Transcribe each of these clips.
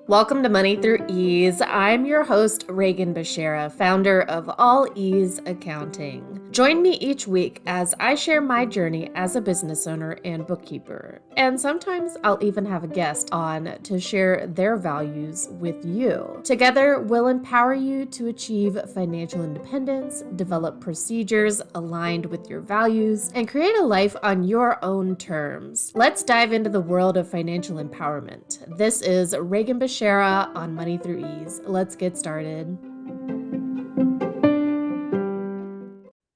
Welcome to Money Through Ease. I'm your host, Reagan Bashara, founder of All Ease Accounting. Join me each week as I share my journey as a business owner and bookkeeper. And sometimes I'll even have a guest on to share their values with you. Together, we'll empower you to achieve financial independence, develop procedures aligned with your values, and create a life on your own terms. Let's dive into the world of financial empowerment. This is Reagan Bashara on Money Through Ease. Let's get started.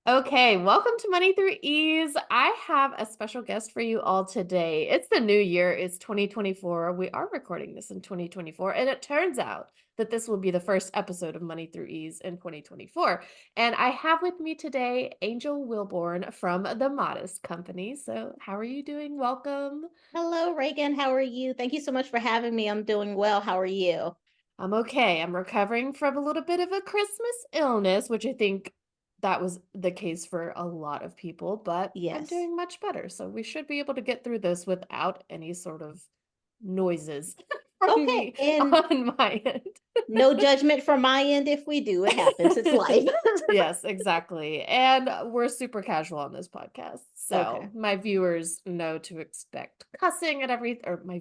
Okay, welcome to Money Through Ease. I have a special guest for you all today. It's the new year, it's 2024. We are recording this in 2024, and it turns out that this will be the first episode of Money Through Ease in 2024. And I have with me today Angel Wilborn from The Modest Company. So how are you doing? Welcome. Hello, Reagan. How are you? Thank you so much for having me. I'm doing well. How are you? I'm okay. I'm recovering from a little bit of a Christmas illness, which I think that was the case for a lot of people, but I'm Yes. doing much better. So we should be able to get through this without any sort of noises from Okay. me And on my end. no judgment from my end if we do. It happens. It's life. Yes, exactly. And we're super casual on this podcast. So Okay. my viewers know to expect cussing at or my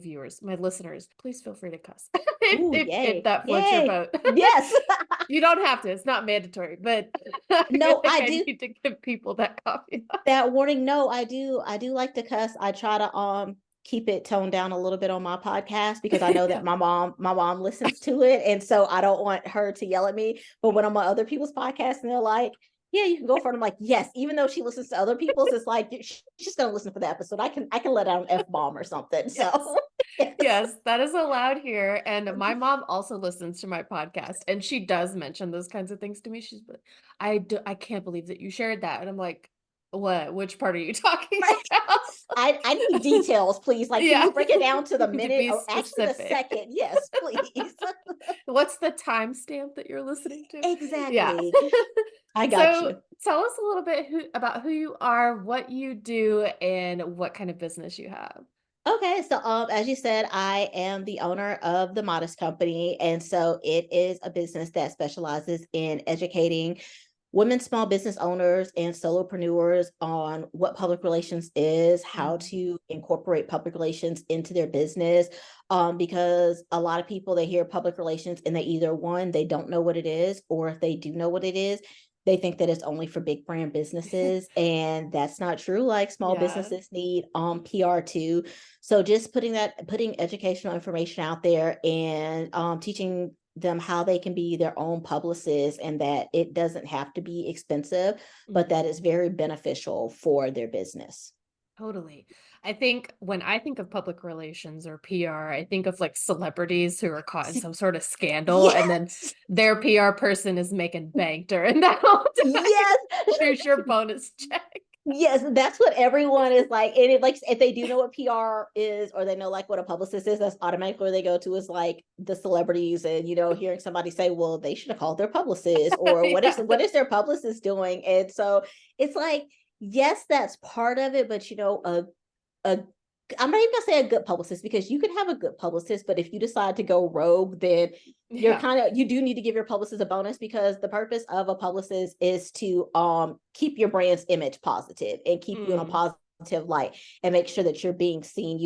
listeners, please feel free to cuss Ooh, if yay. that floats your Yay. boat. Yes. You don't have to. It's not mandatory, but I feel No, like I I do. need to give people that copy. That warning. No, I do. I do like to cuss. I try to keep it toned down a little bit on my podcast because I know that my mom listens to it. And so I don't want her to yell at me. But when I'm on other people's podcasts and they're like, yeah, you can go for it. I'm like, yes, even though she listens to other people's, it's like she's just gonna listen for the episode. I can let out an F-bomb or something. Yes. So yes. Yes, that is allowed here. And my mom also listens to my podcast, and she does mention those kinds of things to me. She's like, I can't believe that you shared that. And I'm like, what? Which part are you talking Right. about? I need details, please. Like, can Yeah. you break it down to the To minute be or actually the specific. second? Yes, please. What's the timestamp that you're listening to? Yeah. Exactly. I got So you. tell us a little bit about who you are, what you do, and what kind of business you have. Okay, so as you said, I am the owner of the Modest Company, and so it is a business that specializes in educating women small business owners and solopreneurs on what public relations is, how to incorporate public relations into their business. Because a lot of people, they hear public relations and they either one, they don't know what it is, or if they do know what it is, they think that it's only for big brand businesses, and that's not true. Like, small Yeah. businesses need PR too. So just putting educational information out there and teaching them how they can be their own publicists, and that it doesn't have to be expensive, but that is very beneficial for their business. Totally. I think when I think of public relations or PR, I think of like celebrities who are caught in some sort of scandal, and then Yes. their PR person is making bank during that whole time. Yes. Here's your bonus check. Yes, that's what everyone is like. And it, like, if they do know what PR is, or they know like what a publicist is, that's automatically where they go to, is like the celebrities. And hearing somebody say, well, they should have called their publicist, or Yeah. what is their publicist doing? And so it's like, yes, that's part of it, but a I'm not even gonna say a good publicist, because you can have a good publicist, but if you decide to go rogue, then Yeah. you do need to give your publicist a bonus, because the purpose of a publicist is to keep your brand's image positive and keep you in a positive light, and make sure that you're being seen,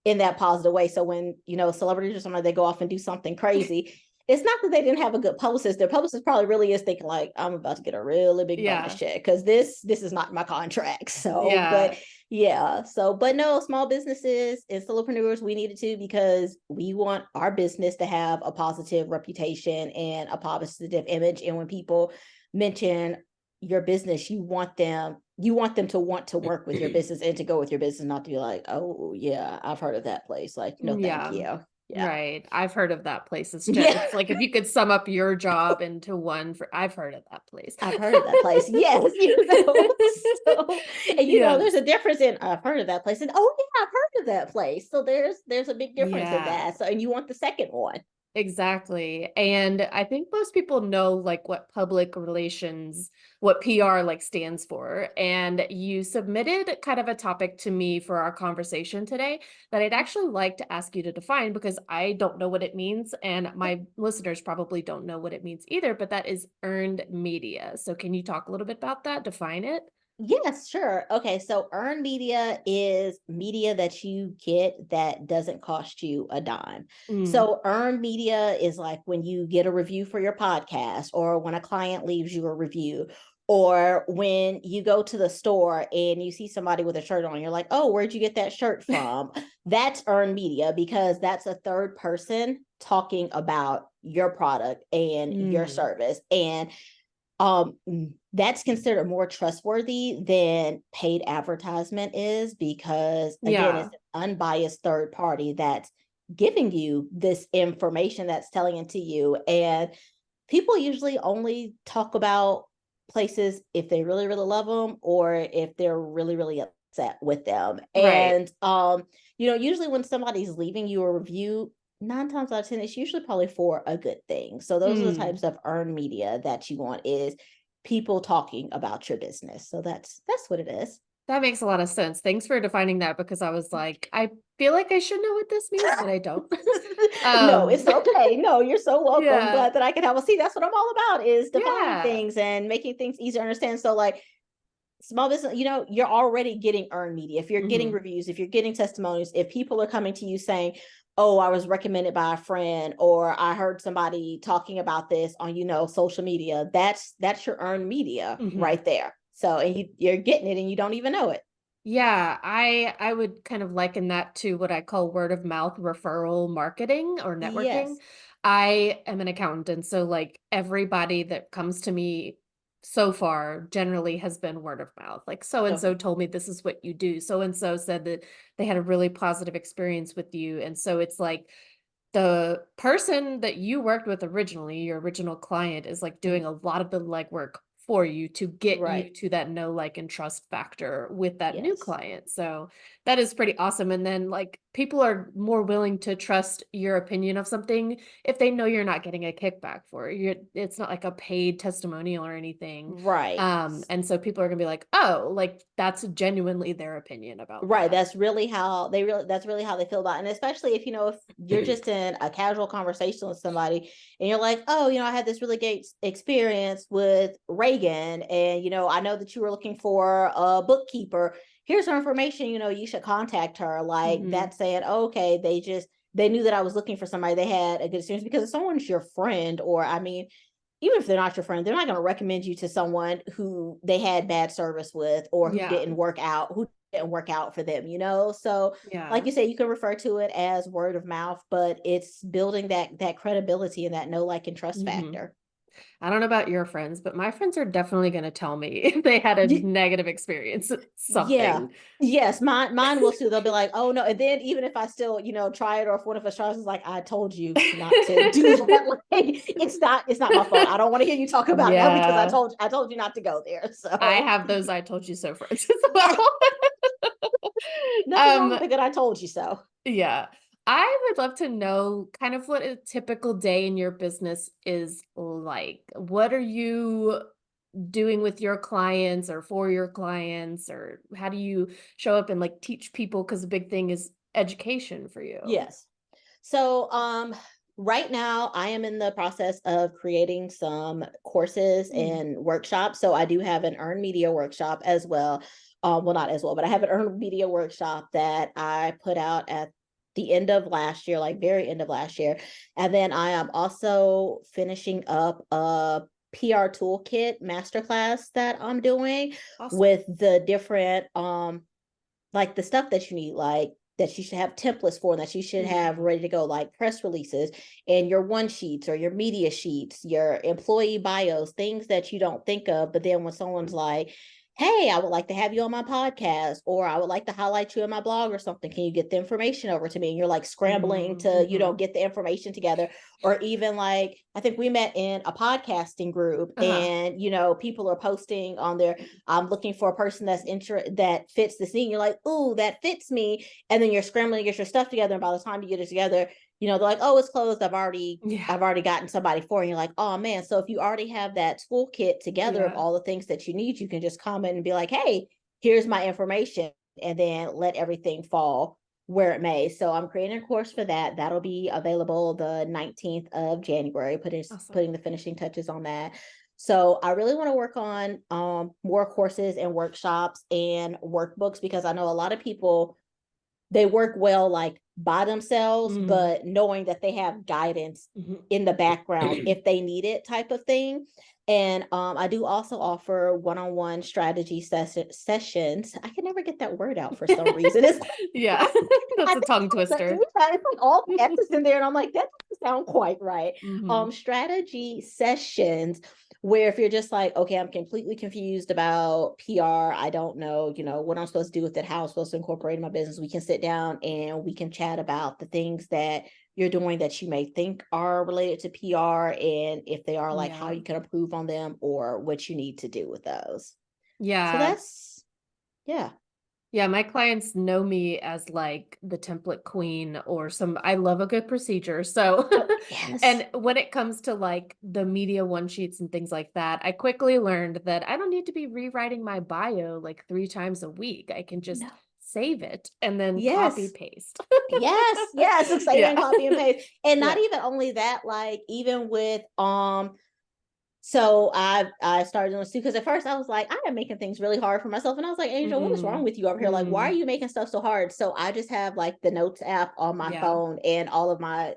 in that positive way. So when, celebrities or somebody, they go off and do something crazy, it's not that they didn't have a good publicist. Their publicist probably really is thinking like, I'm about to get a really big bonus Yeah. check, because this is not my contract. So, but Yeah. yeah. So, but no, small businesses and solopreneurs, we needed to, because we want our business to have a positive reputation and a positive image. And when people mention your business, you want them to want to work with your business and to go with your business, not to be like, oh yeah, I've heard of that place. Like, no, thank Yeah. you. Yeah. Right. I've heard of that place. Yeah. It's like if you could sum up your job into one I've heard of that place. I've heard of that place. Yes, So, and Yes. there's a difference in I've heard of that place, and oh yeah, I've heard of that place. So there's a big difference in Yeah. that. So, and you want the second one. Exactly. And I think most people know like what public relations, what PR like stands for. And you submitted kind of a topic to me for our conversation today that I'd actually like to ask you to define because I don't know what it means and my listeners probably don't know what it means either, but that is earned media. So can you talk a little bit about that? Define it? Yes, sure. Okay, so earned media is media that you get that doesn't cost you a dime. Mm, So earned media is like when you get a review for your podcast, or when a client leaves you a review, or when you go to the store and you see somebody with a shirt on, you're like, "Oh, where'd you get that shirt from?" That's earned media because that's a third person talking about your product and your mm, service. And um that's considered more trustworthy than paid advertisement is, because again, yeah. it's an unbiased third party that's giving you this information, that's telling it to you. And people usually only talk about places if they really really love them, or if they're really really upset with them. Right. And usually when somebody's leaving you a review, 9 times out of 10, it's usually probably for a good thing. So those are the Mm. types of earned media that you want, is people talking about your business. So that's what it is. That makes a lot of sense. Thanks for defining that because I was like, I feel like I should know what this means, but I don't. No, um it's okay. No, you're so welcome. I'm yeah. glad that I can help. Well, see, that's what I'm all about, is defining Yeah. things and making things easier to understand. So like, small business, you're already getting earned media. If you're getting Mhm. reviews, if you're getting testimonies, if people are coming to you saying, "Oh, I was recommended by a friend," or "I heard somebody talking about this on, social media," that's your earned media Mhm. right there. So, and you're getting it and you don't even know it. Yeah, I would kind of liken that to what I call word of mouth referral marketing or networking. Yes. I am an accountant, and so like everybody that comes to me so far generally has been word of mouth. Like so and so Okay. told me this is what you do. So and so said that they had a really positive experience with you. And so it's like the person that you worked with originally, your original client, is like doing Mhm. a lot of the legwork for you to get you Right. to that know, like, and trust factor with that new Yes. client. So that is pretty awesome. And then, like, people are more willing to trust your opinion of something if they know you're not getting a kickback for it. It's not like a paid testimonial or anything. Right. And so people are gonna be like, oh, like that's genuinely their opinion about Right. that. That's really how they feel about it. And especially if you're just in a casual conversation with somebody and you're like, "Oh, I had this really great experience with Reagan, and I know that you were looking for a bookkeeper. Here's her information, you should contact her." Like, Hmm. that saying, "Oh, okay, they knew that I was looking for somebody, they had a good experience," because if someone's your friend, or I mean, even if they're not your friend, they're not going to recommend you to someone who they had bad service with, or Yeah. who didn't work out for them. So, like Yeah. you say, you can refer to it as word of mouth, but it's building that credibility and that know, like, and trust Hmm. factor. I don't know about your friends, but my friends are definitely going to tell me if they had a negative experience with Yeah. something. Yes, mine will too. They'll be like, "Oh no," and then even if I still, try it, or if one of us tries, is like, "I told you not to do that." Like, it's not my fault. I don't want to hear you talk about it now, because I Yeah. told I told you not to go there. I So, have those I told you so friends as well. nothing wrong um, with a good "I told you so." yeah. I would love to know kind of what a typical day in your business is like. What are you doing with your clients or for your clients, or how do you show up and like teach people? Because a big thing is education for you. Yes. So, right now I am in the process of creating some courses Mm, and workshops. So I do have an earned media workshop as well. Well, not as well, but I have an earned media workshop that I put out at the end of last year, like very end of last year. And then I am also finishing up a PR toolkit masterclass that I'm doing, awesome. with the different like the stuff that you need, like that you should have templates for, and that you should have Mm, ready to go, like press releases and your one sheets or your media sheets, your employee bios, things that you don't think of. But then when someone's like, "Hey, I would like to have you on my podcast," or "I would like to highlight you in my blog or something. Can you get the information over to me?" And you're like scrambling mm, to, mhm. get the information together. Or even like, I think we met in a podcasting group, Uh-huh. and people are posting on their, "I'm looking for a person that fits the scene." You're like, "Ooh, that fits me." And then you're scrambling to get your stuff together. And by the time you get it together, they're like, oh, it's closed. I've already Yeah. gotten somebody for you. And you're like, oh man. So if you already have that toolkit together of Yeah. all the things that you need, you can just comment and be like, hey, here's my information, and then let everything fall where it may. So I'm creating a course for that. That'll be available the 19th of January, Awesome. putting the finishing touches on that. So I really want to work on more courses and workshops and workbooks, because I know a lot of people, they work well like by themselves, Mm. but knowing that they have guidance in the background Mhm. if they need it, type of thing. And I do also offer one-on-one strategy sessions. I can never get that word out for some reason. It's Yeah. That's I a think tongue it's like, twister. it's like all S's in there, and I'm like, that doesn't sound quite right. Hmm. Strategy sessions, where if you're just like, okay, I'm completely confused about PR, I don't know, what I'm supposed to do with it, how I'm supposed to incorporate in my business, we can sit down and we can chat about the things that you're doing that you may think are related to PR, and if they are, like how Yeah. you can improve on them or what you need to do with those. So Yeah. that's, yeah. Yeah, my clients know me as like the template queen or I love a good procedure. So, Oh, yes. and when it comes to like the media one sheets and things like that, I quickly learned that I don't need to be rewriting my bio like 3 times a week. I can No. just save it and then copy Yes. paste. Yes, save Yeah. and copy and paste. And not Yeah. even only that, like even with so I started doing this too, because at first I was like, I am making things really hard for myself. And I was like, Angel, what is wrong Mm, with you over here? Like, why are mm, you making stuff so hard? So I just have like the notes app on my yeah. phone, and all of my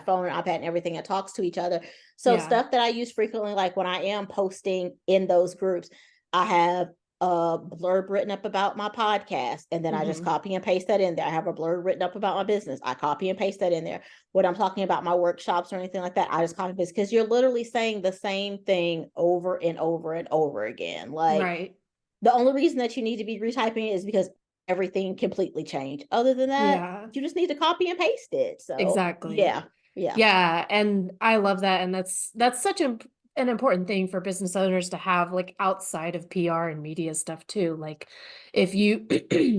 phone and iPad and everything, that talks to each other. So Yeah. stuff that I use frequently, like when I am posting in those groups, I have a blurb written up about my podcast, and then I just Hmm. copy and paste that in there. I have a blurb written up about my business. I copy and paste that in there. When I'm talking about my workshops or anything like that, I just copy this, because you're literally saying the same thing over and over and over again. Like, Right. the only reason that you need to be retyping it is because everything completely changed. Other than that, Yeah. you just need to copy and paste it. So Exactly. yeah, yeah, Yeah, and I love that, and that's such an important thing for business owners to have, like outside of PR and media stuff too. Like if you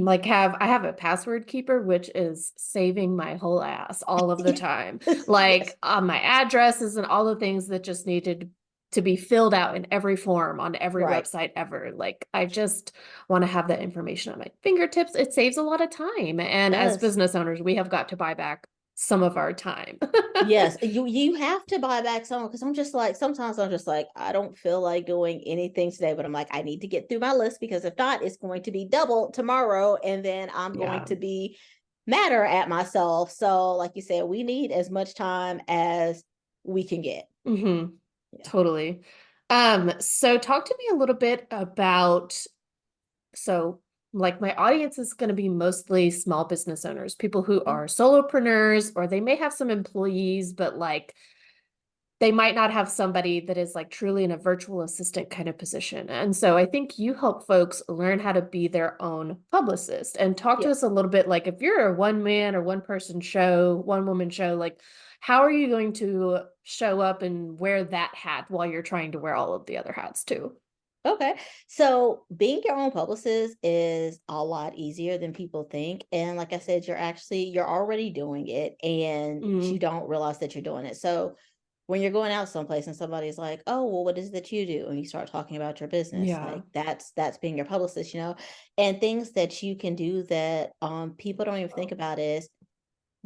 like I have a password keeper, which is saving my whole ass all of the time. yes, yes, Like my addresses and all the things that just needed to be filled out in every form on every right. website ever. Like I just want to have that information at my fingertips. It saves a lot of time. It And as does. business owners, we have got to buy back some of our time. Yes, you have to buy back some, because I'm just like, sometimes I'm just like, I don't feel like doing anything today, but I'm like, I need to get through my list, because if not, it's going to be double tomorrow, and then I'm going Yeah. to be madder at myself. So like you said, we need as much time as we can get. Hmm. Yeah. Totally. So talk to me a little bit about, so like my audience is going to be mostly small business owners, people who Mm, are solopreneurs, or they may have some employees, but like they might not have somebody that is like truly in a virtual assistant kind of position. And so I think you help folks learn how to be their own publicist, and talk to yeah. us a little bit, like if you're a one man or one person show, one woman show, like how are you going to show up and wear that hat while you're trying to wear all of the other hats too? Okay. So being your own publicist is a lot easier than people think. And like I said, you're already doing it, and you Mm, don't realize that you're doing it. So when you're going out someplace and somebody's like, oh, well, what is it that you do? And you start talking about your business, yeah. like that's being your publicist, and things that you can do that people don't even think about is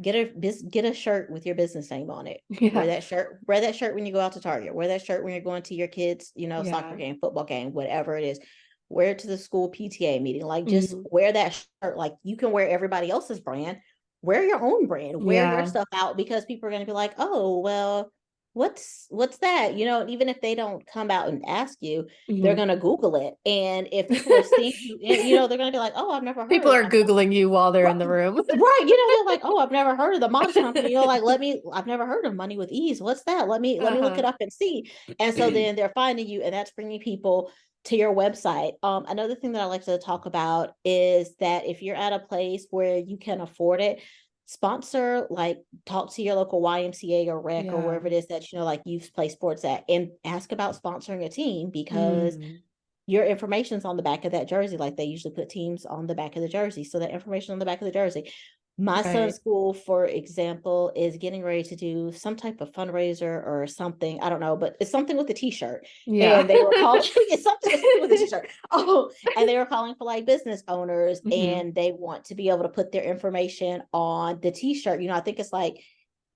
get a shirt with your business name on it. Yeah. Wear that shirt when you go out to Target. Wear that shirt when you're going to your kids, soccer Yeah. game, football game, whatever it is. Wear it to the school PTA meeting. Like, just Mm, wear that shirt. Like, you can wear everybody else's brand. Wear your own brand. Wear your yeah. stuff out, because people are going to be like, "Oh, well, what's that?" Even if they don't come out and ask you, they're Mhm. going to Google it. And if people are seeing you, they're going to be like, "Oh, I've never People heard." are Googling you while they're in Right, the room. right. They're like, oh, I've never heard of the modest company. I've never heard of Money with Ease. What's that? Let me look it Uh-huh. up and see. And so then they're finding you, and that's bringing people to your website. Another thing that I like to talk about is that if you're at a place where you can afford it, sponsor, like talk to your local YMCA or rec or Yeah. wherever it is that like youth play sports at, and ask about sponsoring a team, because Mm. your information's on the back of that jersey. Like, they usually put teams on the back of the jersey. So that information on the back of the jersey. My son's Right. school, for example, is getting ready to do some type of fundraiser or something. I don't know, but it's something with a t-shirt. Yeah. And they were calling it's something with a t-shirt. Oh, and they were calling for like business owners, Hmm. and they want to be able to put their information on the t-shirt. I think it's like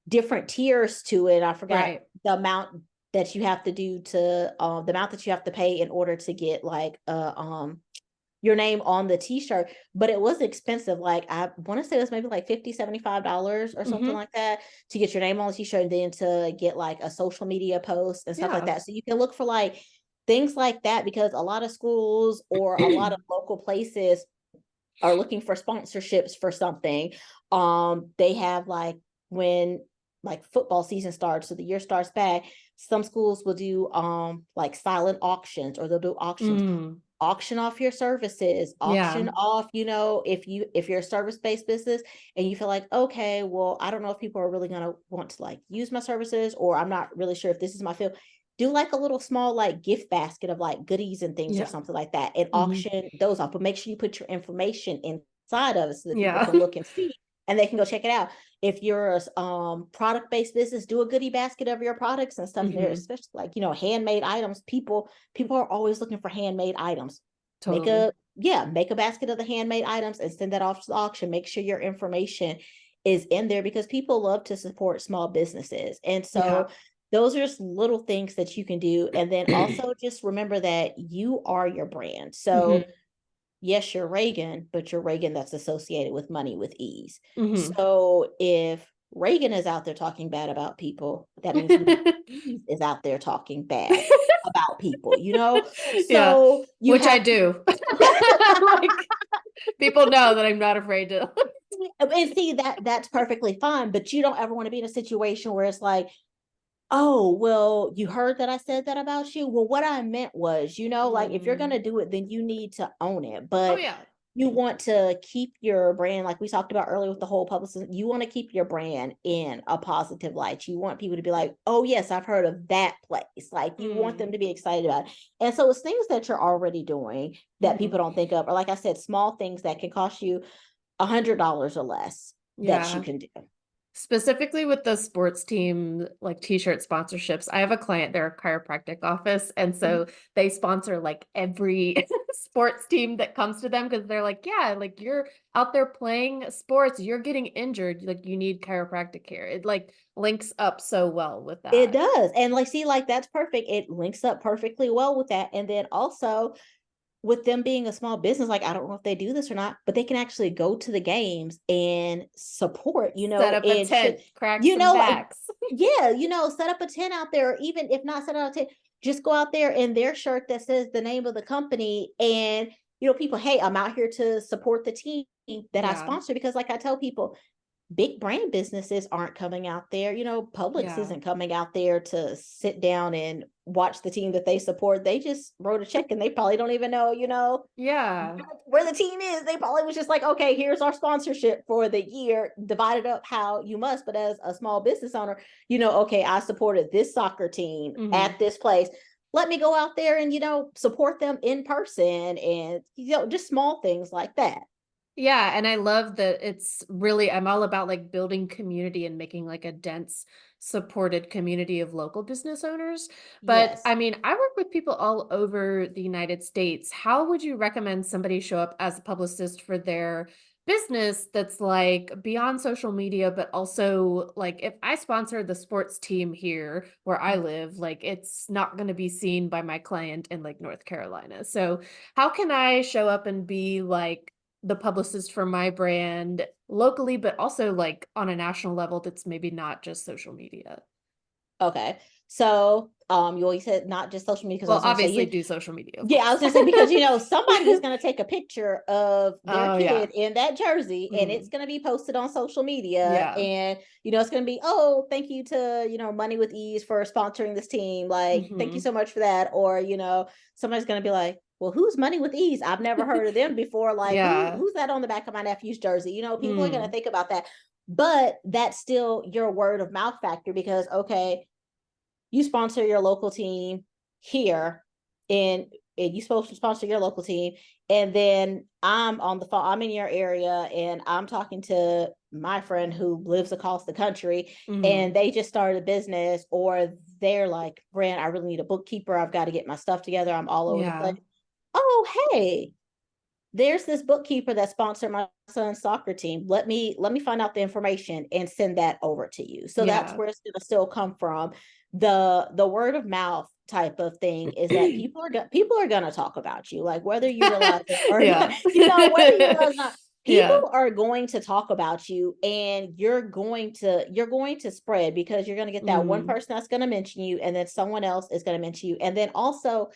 different tiers to it. I forgot Right. the amount that you have to do to the amount that you have to pay in order to get like your name on the t-shirt, but it was expensive. Like I want to say it was maybe like $50-$75 or something Hmm. like that to get your name on the t-shirt, and then to get like a social media post and stuff like Yeah. that. So you can look for like things like that, because a lot of schools or a lot of local places are looking for sponsorships for something. They have like, when like football season starts, so the year starts back, some schools will do like silent auctions, or they'll do auctions, Mm. auction off your services, Yeah. auction off, if you're a service-based business and you feel like, okay, well, I don't know if people are really going to want to like use my services, or I'm not really sure if this is my field, do like a little small like gift basket of like goodies and things or Yeah. something like that, and Hmm. auction those off. But make sure you put your information inside of it so that people Yeah. can look and see, and they can go check it out. If you're a product-based business, do a goodie basket of your products and stuff in there, Hmm. especially like, handmade items. People are always looking for handmade items. Make Totally. a make a basket of the handmade items and send that off to the auction. Make sure your information is in there, because people love to support small businesses. And Yeah. so those are just little things that you can do. And then also just remember that you are your brand. Hmm. So yes, you're Reagan, but you're Reagan that's associated with money with ease. Hmm. So if Reagan is out there talking bad about people, that means money with ease is out there talking bad about people. Yeah. So you Which I have to do. Like, people know that I'm not afraid to. and see that's perfectly fine, but you don't ever want to be in a situation where it's like, oh, well, you heard that I said that about you. Well, what I meant was, like if you're going Mm. to do it, then you need to own it. Oh But yeah. you want to keep your brand, like we talked about earlier with the whole publicist, you want to keep your brand in a positive light. You want people to be like, oh, yes, I've heard of that place. Like you want them Mm. to be excited about it. And so it's things that you're already doing that Hmm. people don't think of. Or like I said, small things that can cost you $100 or less that you Yeah. can do. Specifically with the sports team, like t-shirt sponsorships, I have a client, they're a chiropractic office. And Mhm. so they sponsor like every sports team that comes to them because they're like, yeah, like you're out there playing sports, you're getting injured, like you need chiropractic care. It like links up so well with It that. does. And like, see, like that's perfect. It links up perfectly well with that. And then also with them being a small business, like I don't know if they do this or not, but they can actually go to the games and support, Set up a and should, tent, crack some like, backs. yeah, set up a tent out there, or even if not set up a tent, just go out there in their shirt that says the name of the company, and people, hey, I'm out here to support the team that I Yeah. sponsor, because like I tell people, big brand businesses aren't coming out there. Publix Yeah. isn't coming out there to sit down and watch the team that they support. They just wrote a check, and they probably don't even know, Yeah. where the team is. They probably was just like, okay, here's our sponsorship for the year, divided up how you must. But as a small business owner, okay, I supported this soccer team Hmm. at this place. Let me go out there and, support them in person, and, just small things like that. Yeah, and I love that it's really I'm all about like building community and making like a dense supported community of local business owners. But Yes. I mean, I work with people all over the United States. How would you recommend somebody show up as a publicist for their business that's like beyond social media, but also like if I sponsor the sports team here where I live, like it's not going to be seen by my client in like North Carolina. So, how can I show up and be like the publicist for my brand locally, but also like on a national level that's maybe not just social media? Okay. So, you always said not just social media, because I Well, was going to say, obviously do social media, of yeah, I was course. going to say, because, somebody is going to take a picture of their Oh, yeah. kid in that jersey, and it's Mhm. going to be posted on social media. Yeah. And, it's going to be, oh, thank you to, Money with Ease for sponsoring this team. Like, thank you Mhm. so much for that. Or, somebody's going to be like, well, who's Money with Ease? I've never heard of them before. Like, Yeah. who's that on the back of my nephew's jersey? People are going to Mm. think about that. But that's still your word of mouth factor, because, okay, you sponsor your local team here, and and you supposed to sponsor your local team. And then I'm on the phone, I'm in your area and I'm talking to my friend who lives across the country and they just started a business, or they're like, Brand, I really need a bookkeeper. I've got to get my stuff together. I'm all over the place. Oh, hey, there's this bookkeeper that sponsored my son's soccer team. Let me find out the information and send that over to you. So that's where it's gonna still come from. The word of mouth type of thing is that people are gonna talk about you, like whether you realize it or not, whether you realize it or not. People are going to talk about you, and you're going to spread, because you're going to get that one person that's going to mention you, and then someone else is going to mention you. And then also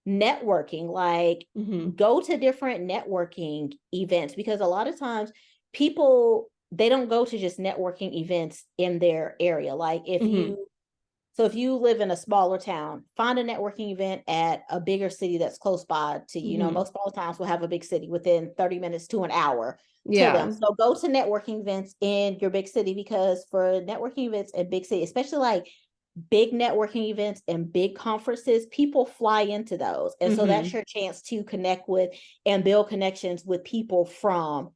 networking, like go to different networking events, because a lot of times people, they don't go to just networking events in their area. Like if you live in a smaller town, find a networking event at a bigger city that's close by to you. Most smaller towns will have a big city within 30 minutes to an hour to them. So go to networking events in your big city, because for networking events in big city, especially like big networking events and big conferences, people fly into those. And so that's your chance to connect with and build connections with people from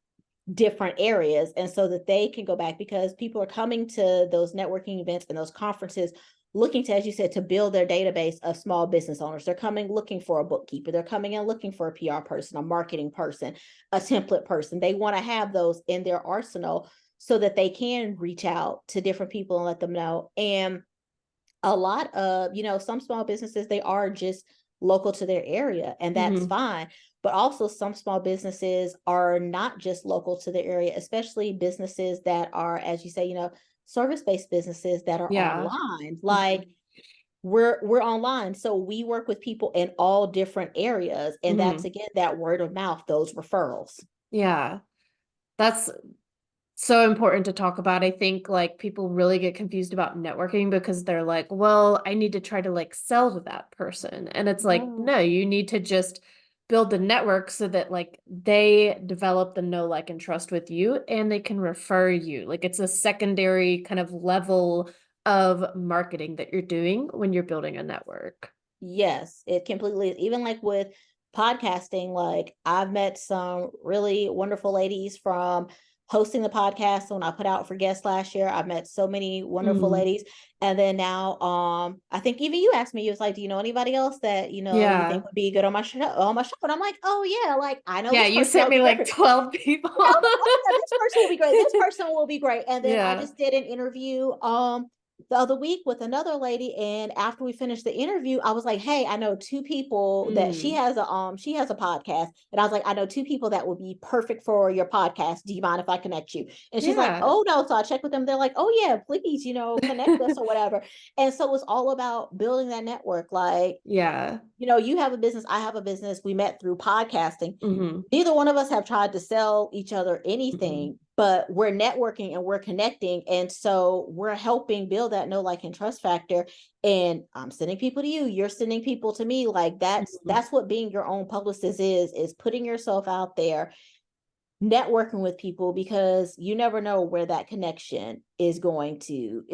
different areas. And so that they can go back, because people are coming to those networking events and those conferences looking to, as you said, to build their database of small business owners. They're coming looking for a bookkeeper. They're coming in looking for a PR person, a marketing person, a template person. They want to have those in their arsenal so that they can reach out to different people and let them know. And a lot of, some small businesses, they are just local to their area, and that's fine. But also some small businesses are not just local to their area, especially businesses that are, as you say, service-based businesses that are online. Like we're online. So we work with people in all different areas. And that's, again, that word of mouth, those referrals. Yeah. That's so important to talk about. I think like people really get confused about networking because they're like, well, I need to try to like sell to that person. And it's like, no, you need to just build the network so that like they develop the know, like, and trust with you, and they can refer you. Like it's a secondary kind of level of marketing that you're doing when you're building a network. Yes, it completely is. Even like with podcasting, like I've met some really wonderful ladies from hosting the podcast. When I put out for guests last year, I met so many wonderful ladies. And then now, I think even you asked me, you was like, do you know anybody else that, you think would be good on my show? And I'm like, oh yeah, like I know this person. You sent me like 12 people. This person will be great. This person will be great. And then I just did an interview, the other week with another lady, and after we finished the interview, I was like, hey, I know two people that she has a podcast, and I was like, I know two people that would be perfect for your podcast. Do you mind if I connect you? And she's like, oh no. So I checked with them. They're like, oh yeah, please, connect us or whatever. And so it's all about building that network. Like, you have a business, I have a business, we met through podcasting. Neither one of us have tried to sell each other anything, but we're networking and we're connecting. And so we're helping build that know, like, and trust factor. And I'm sending people to you, you're sending people to me. Like that's what being your own publicist is putting yourself out there, networking with people, because you never know where that connection is going to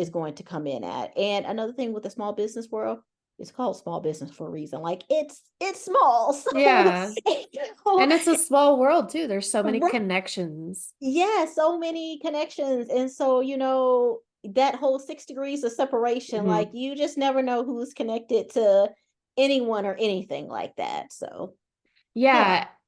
come in at. And another thing with the small business world, it's called small business for a reason. Like it's small. So, and it's a small world too. There's so many connections. Yeah, so many connections. And so, that whole 6 degrees of separation, like you just never know who's connected to anyone or anything like that. So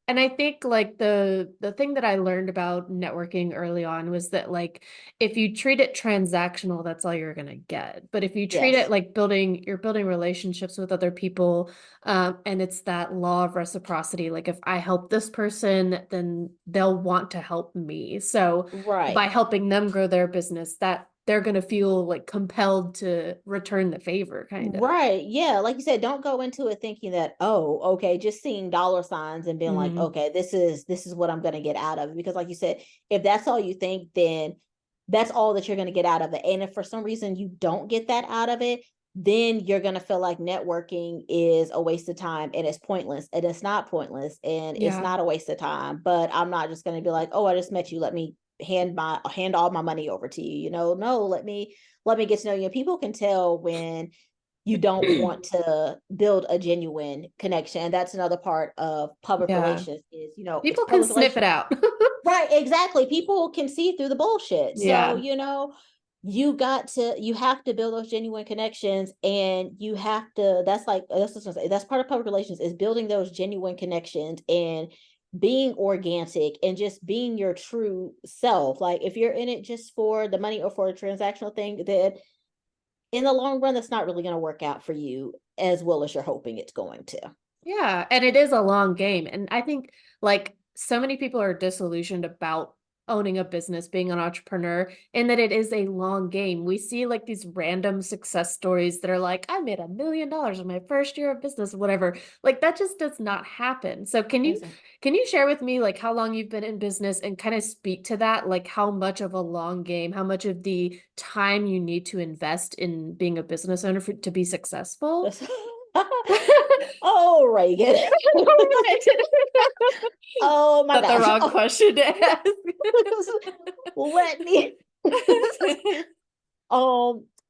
and I think like the thing that I learned about networking early on was that like if you treat it transactional, that's all you're gonna get. But if you treat it like you're building relationships with other people, and it's that law of reciprocity. Like if I help this person, then they'll want to help me. So by helping them grow their business, that they're gonna feel like compelled to return the favor, kind of. Right. Yeah. Like you said, don't go into it thinking that, oh, okay, just seeing dollar signs and being like, okay, this is what I'm going to get out of it. Because like you said, if that's all you think, then that's all that you're going to get out of it. And if for some reason you don't get that out of it, then you're going to feel like networking is a waste of time and it's pointless. And it's not pointless, and it's not a waste of time. But I'm not just going to be like, oh, I just met you, let me hand all my money over to you. No, let me get to know you. People can tell when you don't want to build a genuine connection. And that's another part of public Yeah. relations is, it's People can public sniff it relations. out. Right, exactly. People can see through the bullshit. So, Yeah. you have to build those genuine connections, and you have to, that's part of public relations, is building those genuine connections and being organic and just being your true self. Like if you're in it just for the money or for a transactional thing, then in the long run, that's not really going to work out for you as well as you're hoping it's going to. Yeah, and it is a long game. And I think like so many people are disillusioned about owning a business, being an entrepreneur, and that it is a long game. We see like these random success stories that are like, I made $1 million in my first year of business, whatever. Like that just does not happen. So Exactly. can you share with me like how long you've been in business and kind of speak to that, like how much of a long game, how much of the time you need to invest in being a business owner to be successful? Oh, Reagan. Oh my Not the gosh. wrong question to ask. Let me.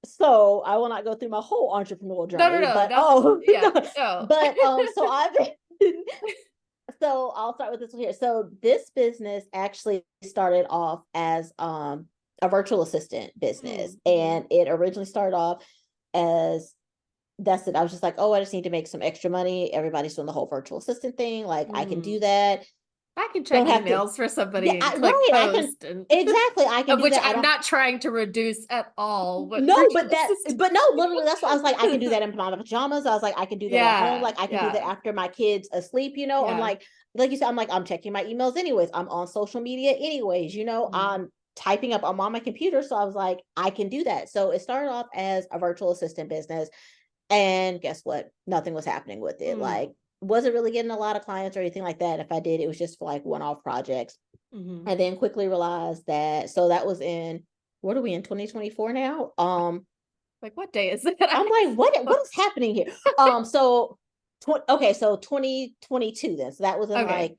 So I will not go through my whole entrepreneurial No, no, journey, no. but That's yeah. No. so I've been so I'll start with this one here. So this business actually started off as a virtual assistant business. Mm-hmm. And it originally started off as, that's it. I was just like, oh, I just need to make some extra money. Everybody's doing the whole virtual assistant thing. Like I can do that. I can check Don't have to. emails for Yeah, somebody and click right. I can, post and exactly. I can of do which that. I I'm don't. not trying to reduce at all what No, virtual assistant. but no, literally, that's what I was like. I can do that in my pajamas. I was like, I can do that at home. Yeah, Like I can do that yeah, after my kids asleep. I'm yeah. like you said, I'm like, I'm checking my emails anyways. I'm on social media anyways. Mm. I'm typing up. I'm on my computer, so I was like, I can do that. So it started off as a virtual assistant business, and guess what? Nothing was happening with it. Mm. Like, wasn't really getting a lot of clients or anything like that. If I did, it was just for like one-off projects. Mm-hmm. And then quickly realized that, so that was in, what are we in 2024 now? Like what day is it? I'm like, what is happening here? So okay, so 2022 then. So that was in Okay, like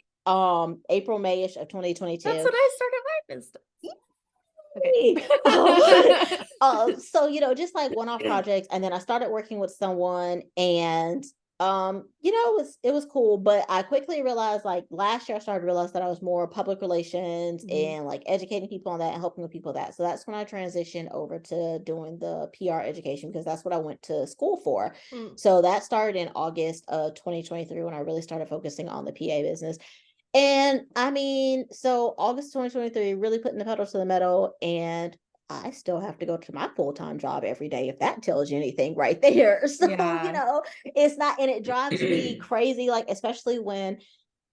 April, Mayish of that's 2022. when I started my business. Okay. So just like one-off projects, and then I started working with someone, and it was cool, but I quickly realized, like last year I started to realize that I was more public relations Mhm. and like educating people on that and helping with people with that. So that's when I transitioned over to doing the PR education, because that's what I went to school for. Mm. So that started in August of 2023 when I really started focusing on the PA business. And I mean, so August 2023, really putting the pedal to the metal, and I still have to go to my full-time job every day, if that tells you anything right there. So, Yeah. it's not, and it drives me crazy, like, especially when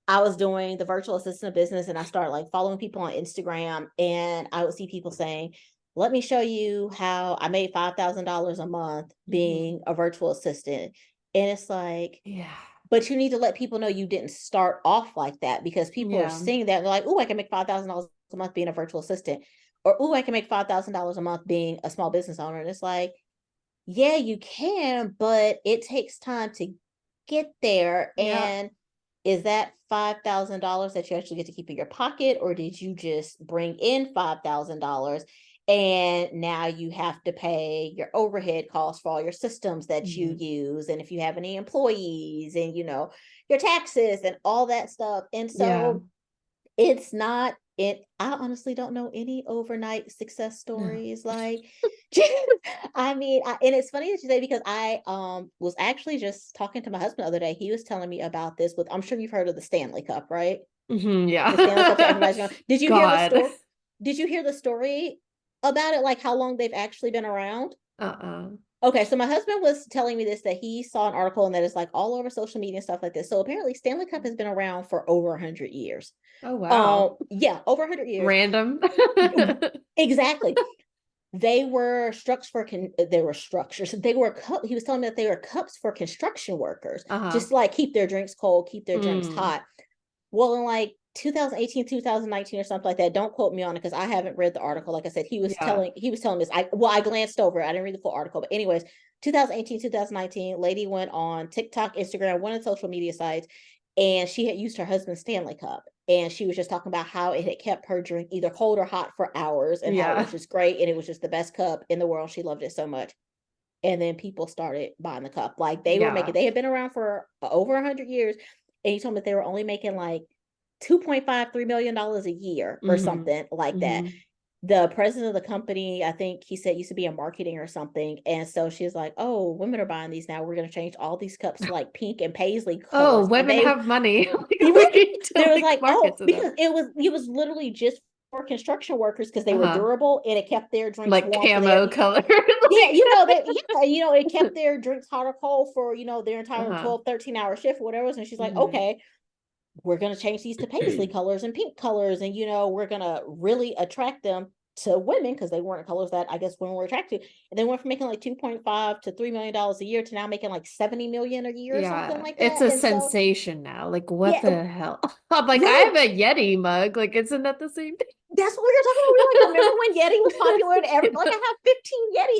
I was doing the virtual assistant business and I started like following people on Instagram, and I would see people saying, let me show you how I made $5,000 a month Mhm. being a virtual assistant. And it's like, Yeah. but you need to let people know you didn't start off like that, because people are Yeah. seeing that and they're like, oh, I can make $5,000 a month being a virtual assistant, or oh, I can make $5,000 a month being a small business owner. And it's like, yeah, you can, but it takes time to get there. Yeah. And is that $5,000 that you actually get to keep in your pocket, or did you just bring in $5,000 and now you have to pay your overhead costs for all your systems that you Mhm. use, and if you have any employees, and your taxes and all that stuff. And Yeah. so it's not it. I honestly don't know any overnight success No. stories. Like, I mean, and it's funny that you say, because I was actually just talking to my husband the other day. He was telling me about this with, I'm sure you've heard of the Stanley Cup, right? The Stanley Cup that Yeah. everybody's going. Did you hear the God. story? Did you hear the story about it? Like how long they've actually been around? Uh-uh. Okay, so my husband was telling me this, that he saw an article and that it's like all over social media and stuff like this. So apparently Stanley Cup has been around for over 100 years. Oh, wow. Yeah, over 100 years. Random. Exactly. They were structures. He was telling me that they were cups for construction workers, Uh-huh. just to like keep their drinks cold, keep their drinks Mm. hot. Well, in like 2018, 2019 or something like that. Don't quote me on it because I haven't read the article. Like I said, Yeah. he was telling this. I glanced over. I didn't read the full article. But anyways, 2018, 2019, lady went on TikTok, Instagram, one of the social media sites, and she had used her husband's Stanley Cup. And she was just talking about how it had kept her drink either cold or hot for hours, and how it was Yeah. just great. And it was just the best cup in the world. She loved it so much. and then people started buying the cup. Like they were making, Yeah. they had been around for over 100 years, and he told me they were only making like 2.5, $3 million a year or Mm-hmm. something like that. Mm-hmm. The president of the company, I think he said, used to be in marketing or something. And so she's like, oh, women are buying these now. We're going to change all these cups to like pink and paisley Oh, colors. And women they, have money. Like, he we was, need to there was like like, market oh, to them. because it was literally just for construction workers because they were Uh-huh. durable and it kept their drinks Like warm for their, camo color. yeah, Like, that, yeah, it kept their drinks hot or cold for, their entire uh-huh. 12, 13-hour shift or whatever. And she's like, Mm-hmm. okay, we're going to change these to paisley colors and pink colors. And, we're going to really attract them to women because they weren't colors that I guess women were attracted to. And they went from making like 2.5 to $3 million a year to now making like 70 million a year or something Yeah, like it's that. a And so, sensation now. Like, what yeah, the hell? I'm like, I right. have a Yeti mug. Like, isn't that the same thing? That's what we were talking about. We were like, remember when Yeti was popular and like I have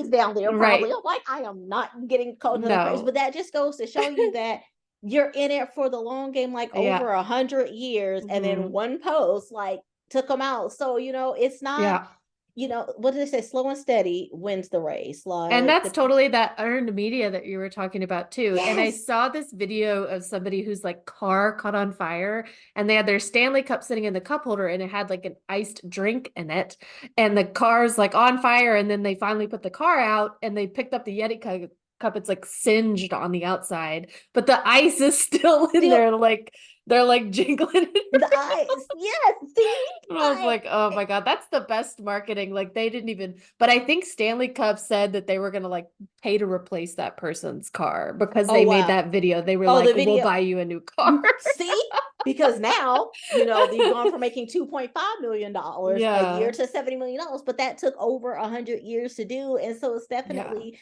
15 Yetis down there probably. Right. I'm like, I am not getting caught in the crazy. But No. that just goes to show you that you're in it for the long game, like Yeah. over 100 years, and then Hmm. one post like took them out. So, it's not, Yeah. what did they say? Slow and steady wins the race. And Like that's totally that earned media that you were talking about too. And I yes. saw this video of somebody whose like car caught on fire and they had their Stanley cup sitting in the cup holder and it had like an iced drink in it. And the car's like on fire. And then they finally put the car out and they picked up the Yeti cup. It's like singed on the outside, but the ice is still in Still there. Like they're like jingling it. the eyes. Yes. See, And I was like, oh like my God, that's the best marketing. Like they didn't even, but I think Stanley Cup said that they were going to like pay to replace that person's car because oh they made wow. that video. They were Oh, like, the we'll video. buy you a new car. See, because now you've gone from making $2.5 million a year Yeah. to $70 million, but that took over 100 years to do, and so it's Yeah. definitely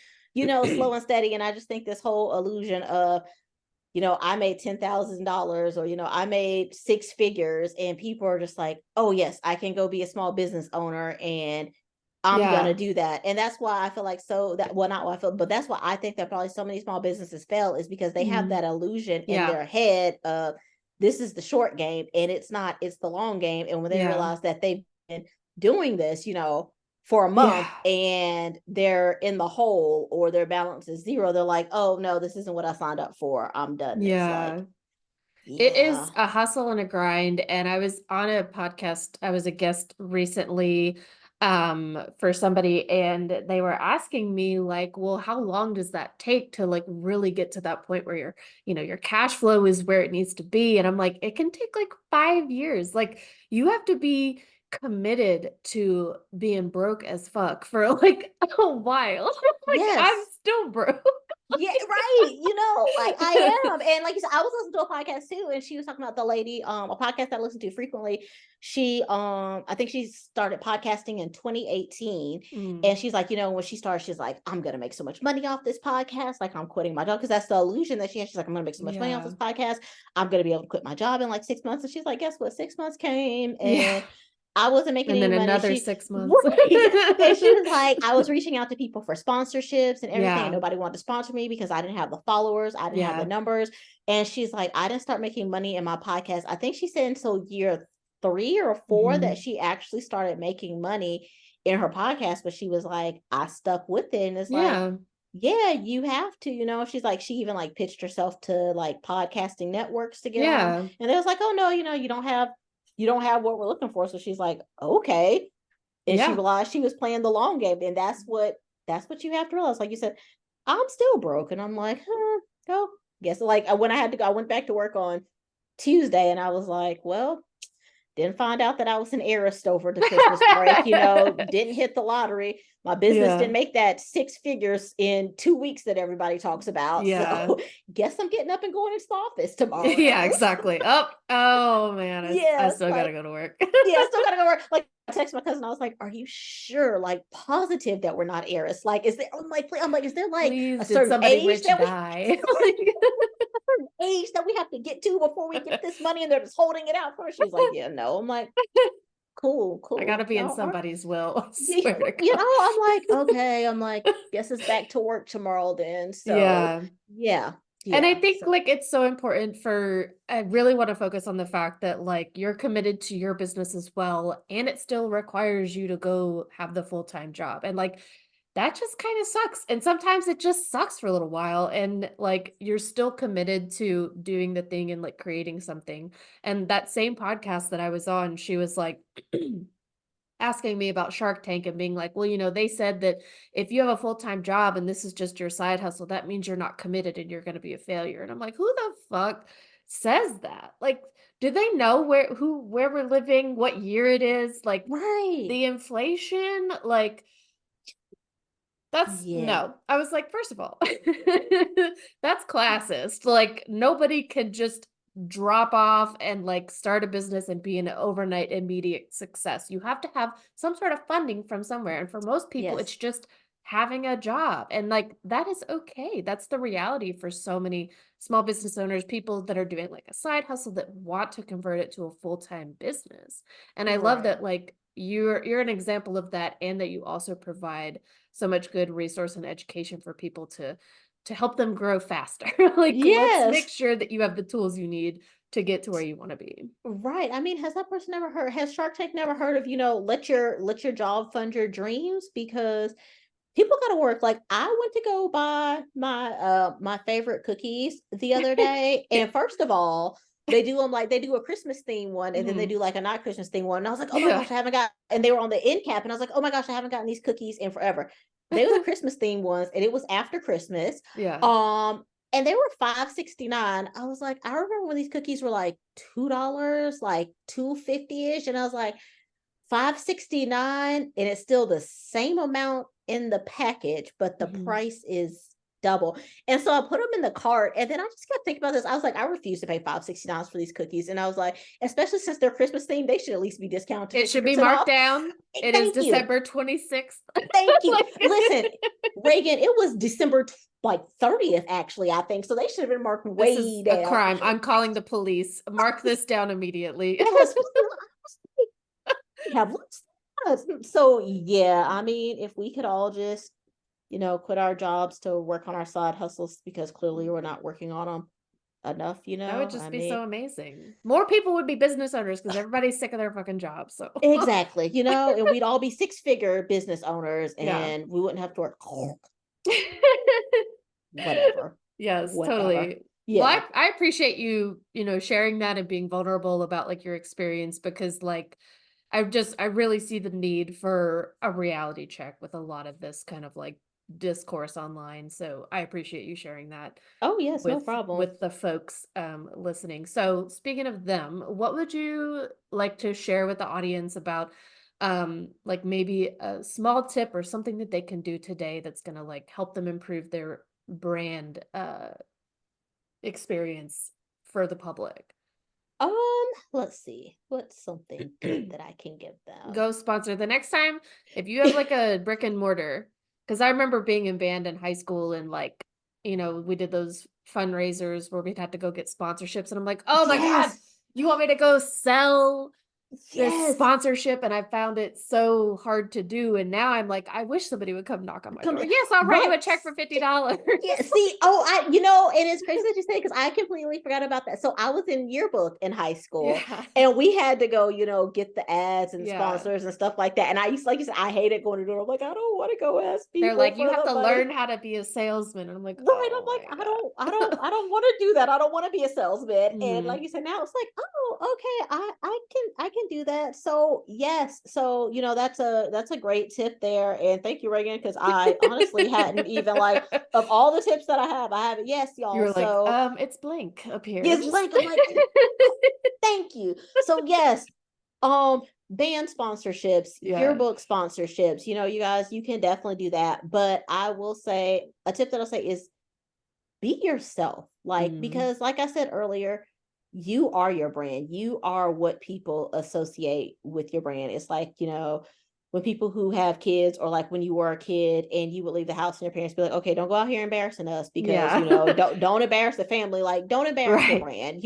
slow and steady. And I just think this whole illusion of I made $10,000 or I made six figures, and people are just like, oh yes, I can go be a small business owner and I'm gonna Yeah. do that. And that's why I feel like so that well not why I feel, but that's why I think that probably so many small businesses fail is because they have Mhm. that illusion in Yeah. their head of this is the short game and it's not, it's the long game. And when they Yeah. realize that they've been doing this, for a Yeah. month and they're in the hole or their balance is zero, they're like, oh no, this isn't what I signed up for. I'm done this. Like, Yeah. It yeah. is a hustle and a grind. And I was on a podcast, I was a guest recently for somebody and they were asking me like, well, how long does that take to like really get to that point where your cash flow is where it needs to be? And I'm like, it can take like 5 years. Like you have to be committed to being broke as fuck for like a while. Like I'm Yes. still broke. Yeah, right. Like I am. And like you said, I was listening to a podcast too, and she was talking about the lady, a podcast that I listen to frequently. She I think she started podcasting in 2018. Mm, And she's like, when she started, she's like, I'm gonna make so much money off this podcast. Like I'm quitting my job. Because that's the illusion that she has. She's like, I'm gonna make so much money off yeah. this podcast. I'm gonna be able to quit my job in like 6 months. And she's like, guess what? 6 months came Yeah. and I wasn't making And any then money. another She 6 months. right. And she was like, I was reaching out to people for sponsorships and everything, and Yeah. nobody wanted to sponsor me because I didn't have the followers, I didn't have the Yeah. numbers. And she's like, I didn't start making money in my podcast. I think she said until year 3 or 4 that Hmm. she actually started making money in her podcast. But she was like, I stuck with it. And it's like, Yeah. yeah, you have to, she's like, she even like pitched herself to like podcasting networks to get on. Yeah. And they was like, oh no, you don't have what we're looking for. So she's like, okay. And she Yeah. realized she was playing the long game. And that's what you have to realize. Like you said, I'm still broke. And I'm like, go. Guess like when I had to go, I went back to work on Tuesday and I was like, well, didn't find out that I was an heiress over the Christmas break, didn't hit the lottery. My business Yeah. didn't make that six figures in 2 weeks that everybody talks about. Yeah. So guess I'm getting up and going into the office Yeah, tomorrow. exactly. Oh man, I Yes, still gotta like, go to work. yeah, I still gotta go work. Like I texted my cousin, I was like, are you sure, like positive that we're not heiress? Like, is there I'm like, is there like Please, a did certain somebody age rich that we die? age that we have to get to before we get this money and they're just holding it out for us? She's like, yeah, no. I'm like, cool, I gotta cool. be in No, somebody's will. I yeah, swear to God. I'm like, okay. I'm like, guess it's back to work tomorrow then. So Yeah. yeah, And I yeah. think So like it's so important I really want to focus on the fact that like you're committed to your business as well, and it still requires you to go have the full-time job. And like that just kind of sucks. And sometimes it just sucks for a little while. And like you're still committed to doing the thing and like creating something. And that same podcast that I was on, she was like, asking me about Shark Tank and being like, well, they said that if you have a full-time job and this is just your side hustle, that means you're not committed and you're going to be a failure. And I'm like, who the fuck says that? Like, do they know where we're living, what year it is? Like Right. the inflation, like that's Yeah. no. I was like, first of all, that's classist. Like nobody could just drop off and like start a business and be an overnight immediate success. You have to have some sort of funding from somewhere. And for most people, it's Yes. just having a job. And like that is okay. That's the reality for so many small business owners, people that are doing like a side hustle that want to convert it to a full-time business. And I love Right. that like you're an example of that and that you also provide so much good resource and education for people to help them grow faster. Like, let's make Yes. sure that you have the tools you need to get to where you want to be. Right. I mean, has that person never heard, has Shark Tank never heard of, let your job fund your dreams? Because people got to work. Like I went to go buy my favorite cookies the other day, Yeah. and first of all, they do them like they do a Christmas theme one, and then they Mhm. do like a not Christmas theme one. And I was like, oh my Yeah. gosh, I haven't got. And they were on the end cap, and I was like, oh my gosh, I haven't gotten these cookies in forever. They were the Christmas theme ones, and it was after Christmas. Yeah. And they were $5.69. I was like, I remember when these cookies were like $2, like $2.50-ish, and I was like, $5.69, and it's still the same amount in the package, but the Mhm. price is double. And so I put them in the cart, and then I just kept thinking about this. I was like, I refuse to pay $5.69 for these cookies. And I was like, especially since they're Christmas themed, they should at least be discounted It should be 50% marked off. down. It is Thank you. December 26th. Thank you. Like Listen, Reagan, it was December like 30th, actually, I think. So they should have been marked this is way a down. crime. I'm calling the police. Mark this down immediately. Yes, we have lots. So yeah, I mean, if we could all just quit our jobs to work on our side hustles, because clearly we're not working on them enough, That would I just be mean, so amazing. More people would be business owners because everybody's sick of their fucking jobs. So exactly, and we'd all be six-figure business owners, yeah. and we wouldn't have to work. Whatever, Yes, whatever. totally. Well, Yeah. I appreciate you, sharing that and being vulnerable about like your experience because like I really see the need for a reality check with a lot of this kind of like discourse online. So I appreciate you sharing that Oh yes, no with problem. the folks listening. So speaking of them, what would you like to share with the audience about like maybe a small tip or something that they can do today that's going to like help them improve their brand experience for the public? Um, let's see. What's something good that I can give them? Go sponsor the next time if you have like a brick and mortar, because I remember being in band in high school and like, we did those fundraisers where we'd have to go get sponsorships and I'm like, oh my God, Yes. you want me to go sell this Yes. sponsorship? And I found it so hard to do. And now I'm like, I wish somebody would come knock on my Come door. Yes, I'll write you right. a check for $50. Yeah, see, and it's crazy that you say, because I completely forgot about that. So I was in yearbook in high school, Yeah. and we had to go, get the ads and Yeah. sponsors and stuff like that. And I used, like you said, I hated going to do it. I'm like, I don't want to go ask They're people like, you for have the to money. learn how to be a salesman. And I'm like, Right. I'm oh like, my God. I don't want to do that. I don't want to be a salesman. And like Mhm. you said, now it's like, oh, okay, I can do that. So yes. So, that's a great tip there. And thank you, Reagan, because I honestly hadn't even, like, of all the tips that I haven't, yes, You y'all. were like, So it's blank up here. yes, Just blank. I'm like, thank you. So yes, band sponsorships, yeah. yearbook sponsorships, you guys, you can definitely do that. But I will say, a tip that I'll say is be yourself. Like, Mm. because like I said earlier, you are your brand. You are what people associate with your brand. It's like, when people who have kids, or like when you were a kid and you would leave the house and your parents be like, okay, don't go out here embarrassing us, because, Yeah. don't embarrass the family. Like, don't embarrass your Right. brand,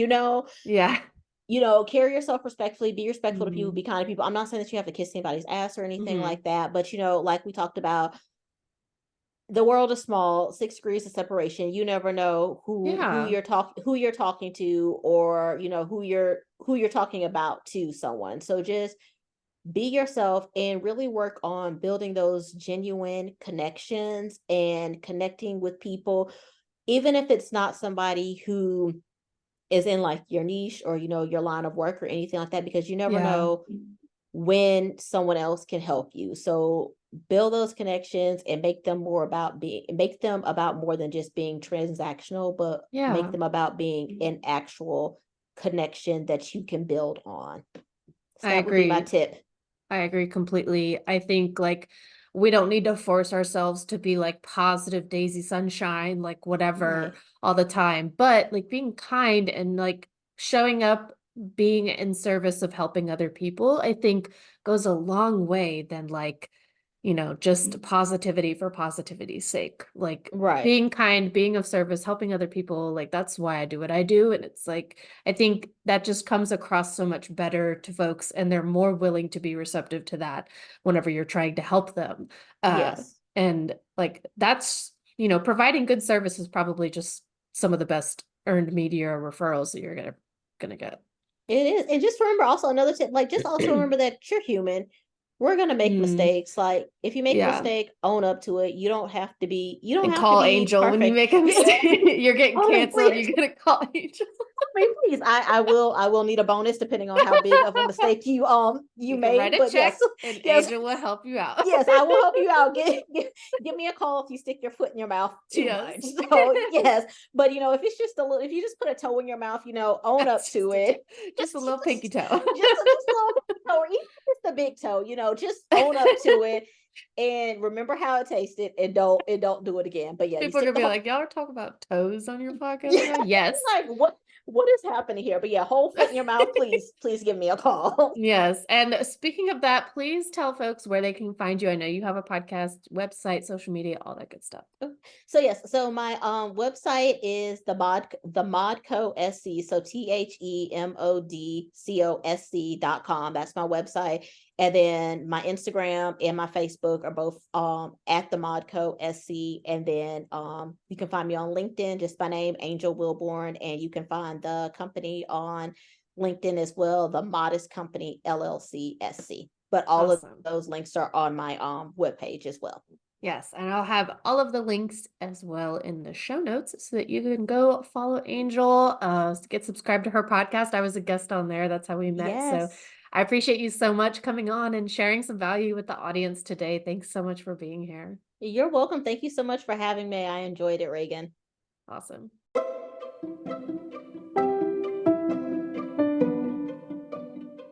Yeah. carry yourself respectfully, be respectful to people, be Mhm. kind to people. I'm not saying that you have to kiss anybody's ass or anything Mhm. like that, but like we talked about, the world is small, 6 degrees of separation. You never know Yeah. who you're talking to, or who you're talking about to someone. So just be yourself and really work on building those genuine connections and connecting with people, even if it's not somebody who is in like your niche or, your line of work or anything like that, because you never Yeah. know when someone else can help you. So build those connections and make them about more than just being transactional, but make Yeah. them about being an actual connection that you can build on. So I that would be my agree. tip. I agree completely. I think like we don't need to force ourselves to be like positive Daisy Sunshine, like whatever Right. all the time, but like being kind and like showing up, being in service of helping other people, I think goes a long way than like, just positivity for positivity's sake. Like Right. being kind, being of service, helping other people, like that's why I do what I do. And it's like, I think that just comes across so much better to folks and they're more willing to be receptive to that whenever you're trying to help them. Yes. And like that's, providing good service is probably just some of the best earned media or referrals that you're gonna get. It is. And just remember also another tip, like just also remember that you're human. We're gonna make Mm, mistakes. Like if you make a yeah. mistake, own up to it. You don't And have to call be Angel when you perfect. make a mistake. You're getting Oh, like, canceled. please. You gotta call Angel. I mean, please, I will need a bonus depending on how big of a mistake you You can write made. a But yes, check and yes, Angel will help you out. yes, I will help you out. Give me a call if you stick your foot in your mouth too Yes. much. So yes, but if it's just a little, if you just put a toe in your mouth, own up That's to it. just a little pinky toe. Just a little toe, or even if it's the big toe. Just own up to it and remember how it tasted, and don't do it again. But yeah, you People are stick gonna the be whole. like, y'all are talking about toes on your podcast Yeah, now? Yes. like what is happening here? But yeah, whole foot in your mouth, please give me a call. Yes. And speaking of that, please tell folks where they can find you. I know you have a podcast, website, social media, all that good stuff. So yes, so my website is the Modco SC, so THEMODCOSC.com. That's my website. And then my Instagram and my Facebook are both at the Modco SC. And then you can find me on LinkedIn just by name, Angel Wilborn, and you can find the company on LinkedIn as well, the Modest Company LLC SC. But all of Awesome. those links are on my webpage as well. Yes, and I'll have all of the links as well in the show notes so that you can go follow Angel, get subscribed to her podcast. I was a guest on there. That's how we met. So Yes. I appreciate you so much coming on and sharing some value with the audience today. Thanks so much for being here. You're welcome. Thank you so much for having me. I enjoyed it, Reagan. Awesome.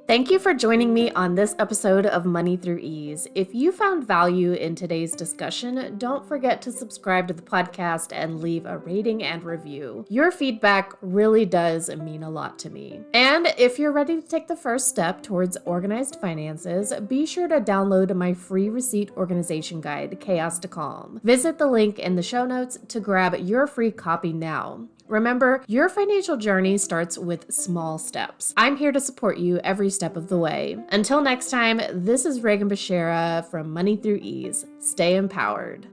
Thank you for joining me on this episode of Money Through Ease. If you found value in today's discussion, don't forget to subscribe to the podcast and leave a rating and review. Your feedback really does mean a lot to me. And if you're ready to take the first step towards organized finances, be sure to download my free receipt organization guide, Chaos to Calm. Visit the link in the show notes to grab your free copy now. Remember, your financial journey starts with small steps. I'm here to support you every step of the way. Until next time, this is Reagan Bashara from Money Through Ease. Stay empowered.